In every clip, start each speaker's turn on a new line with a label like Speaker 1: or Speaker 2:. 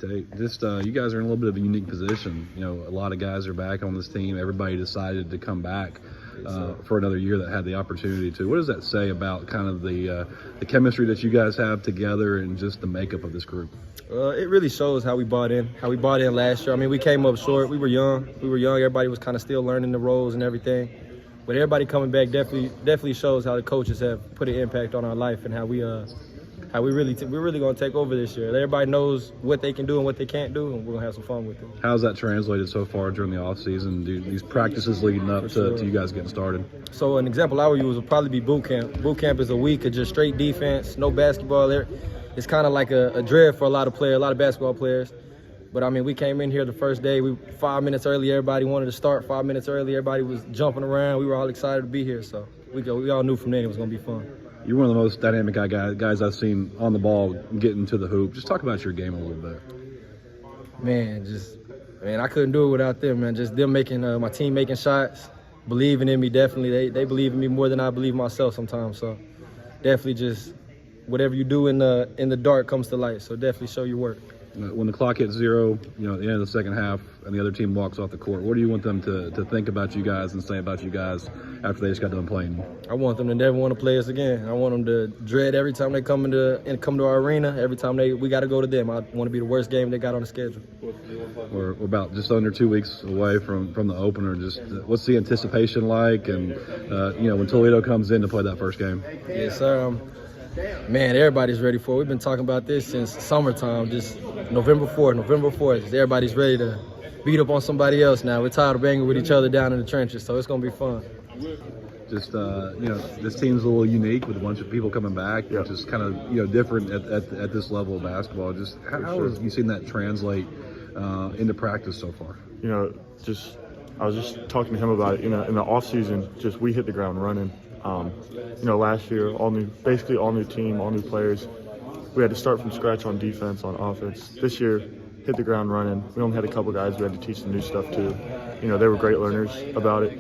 Speaker 1: Tate. Just you guys are in a little bit of a unique position. You know, a lot of guys are back on this team. Everybody decided to come back for another year that had the opportunity to. What does that say about kind of the chemistry that you guys have together and just the makeup of this group?
Speaker 2: It really shows how we bought in last year. I mean, we came up short. We were young. Everybody was kind of still learning the roles and everything. But everybody coming back definitely shows how the coaches have put an impact on our life and how we're really going to take over this year. Everybody knows what they can do and what they can't do, and we're going to have some fun with it.
Speaker 1: How's that translated so far during the offseason, these practices leading up to you guys getting started?
Speaker 2: So an example I would use would probably be boot camp. Boot camp is a week of just straight defense, no basketball there. It's kind of like a dread for a lot of basketball players. But, I mean, we came in here the first day. 5 minutes early, everybody wanted to start 5 minutes early. Everybody was jumping around. We were all excited to be here. So we all knew from then it was going to be fun.
Speaker 1: You're one of the most dynamic guys I've seen on the ball getting to the hoop. Just talk about your game a little bit.
Speaker 2: Man, I couldn't do it without them, man. Just them making, my team making shots, believing in me, definitely. They believe in me more than I believe myself sometimes. So definitely just whatever you do in the dark comes to light. So definitely show your work.
Speaker 1: When the clock hits 0, you know, at the end of the second half, and the other team walks off the court, what do you want them to think about you guys and say about you guys after they just got done playing?
Speaker 2: I want them to never want to play us again. I want them to dread every time they come to our arena. Every time we got to go to them. I want to be the worst game they got on the schedule.
Speaker 1: We're about just under 2 weeks away from the opener. Just what's the anticipation like, and you know, when Toledo comes in to play that first game?
Speaker 2: Yes, sir. Man, everybody's ready for it. We've been talking about this since summertime, just November 4th. Everybody's ready to beat up on somebody else now. We're tired of banging with each other down in the trenches, so it's going to be fun.
Speaker 1: Just, you know, this team's a little unique with a bunch of people coming back, which is kind of, you know, different at this level of basketball. Just how have you seen that translate into practice so far?
Speaker 3: You know, I was just talking to him about it. You know, in the off season, we hit the ground running. You know, last year, basically all new team, all new players. We had to start from scratch on defense, on offense. This year, hit the ground running. We only had a couple guys we had to teach some new stuff to. You know, they were great learners about it.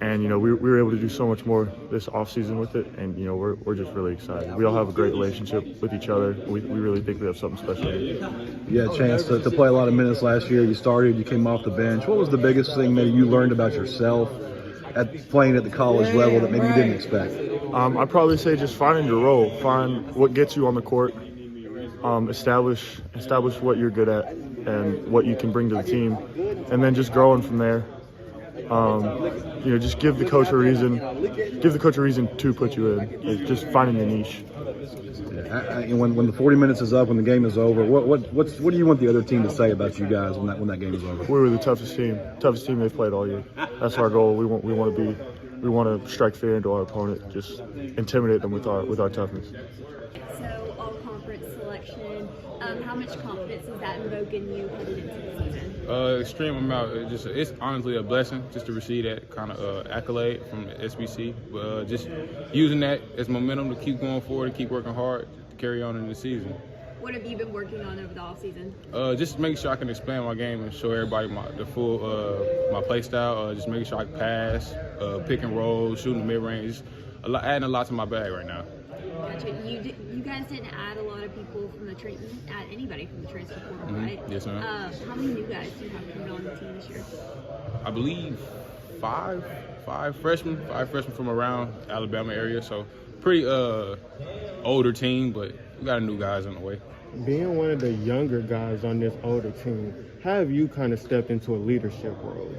Speaker 3: And, you know, we were able to do so much more this offseason with it. And, you know, we're just really excited. We all have a great relationship with each other. We really think we have something special here.
Speaker 1: You had a chance to play a lot of minutes last year. You started, you came off the bench. What was the biggest thing that you learned about yourself at playing at the college level that maybe you didn't expect?
Speaker 3: I'd probably say just finding your role, find what gets you on the court, establish what you're good at and what you can bring to the team, and then just growing from there. You know, just give the coach a reason to put you in. It's just finding your niche.
Speaker 1: When the 40 minutes is up, when the game is over, what do you want the other team to say about you guys when that game is over?
Speaker 3: We were the toughest team they've played all year. That's our goal. We want to strike fear into our opponent, just intimidate them with our toughness.
Speaker 4: So all conference selection, how much confidence is that invoking you headed into the season?
Speaker 5: Extreme amount. It's honestly a blessing just to receive that kind of accolade from the SBC. But just using that as momentum to keep going forward and keep working hard to carry on in the season.
Speaker 4: What have you been working on over the offseason?
Speaker 5: Just making sure I can expand my game and show everybody my play style. Just making sure I can pass, pick and roll, shooting the mid range. Adding a lot to my bag right now.
Speaker 4: Gotcha. You guys didn't add a lot of people from the add anybody from the transfer portal, right?
Speaker 5: Yes, ma'am.
Speaker 4: How many new guys do you have coming on the team this year?
Speaker 5: I believe five freshmen from around Alabama area. So pretty older team, but we got new guys on the way.
Speaker 6: Being one of the younger guys on this older team, how have you kind of stepped into a leadership role?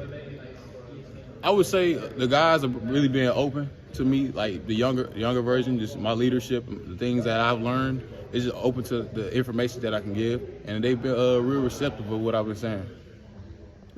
Speaker 5: I would say the guys are really being open to me, like the younger version, just my leadership, the things that I've learned is just open to the information that I can give, and they've been real receptive of what I've been saying.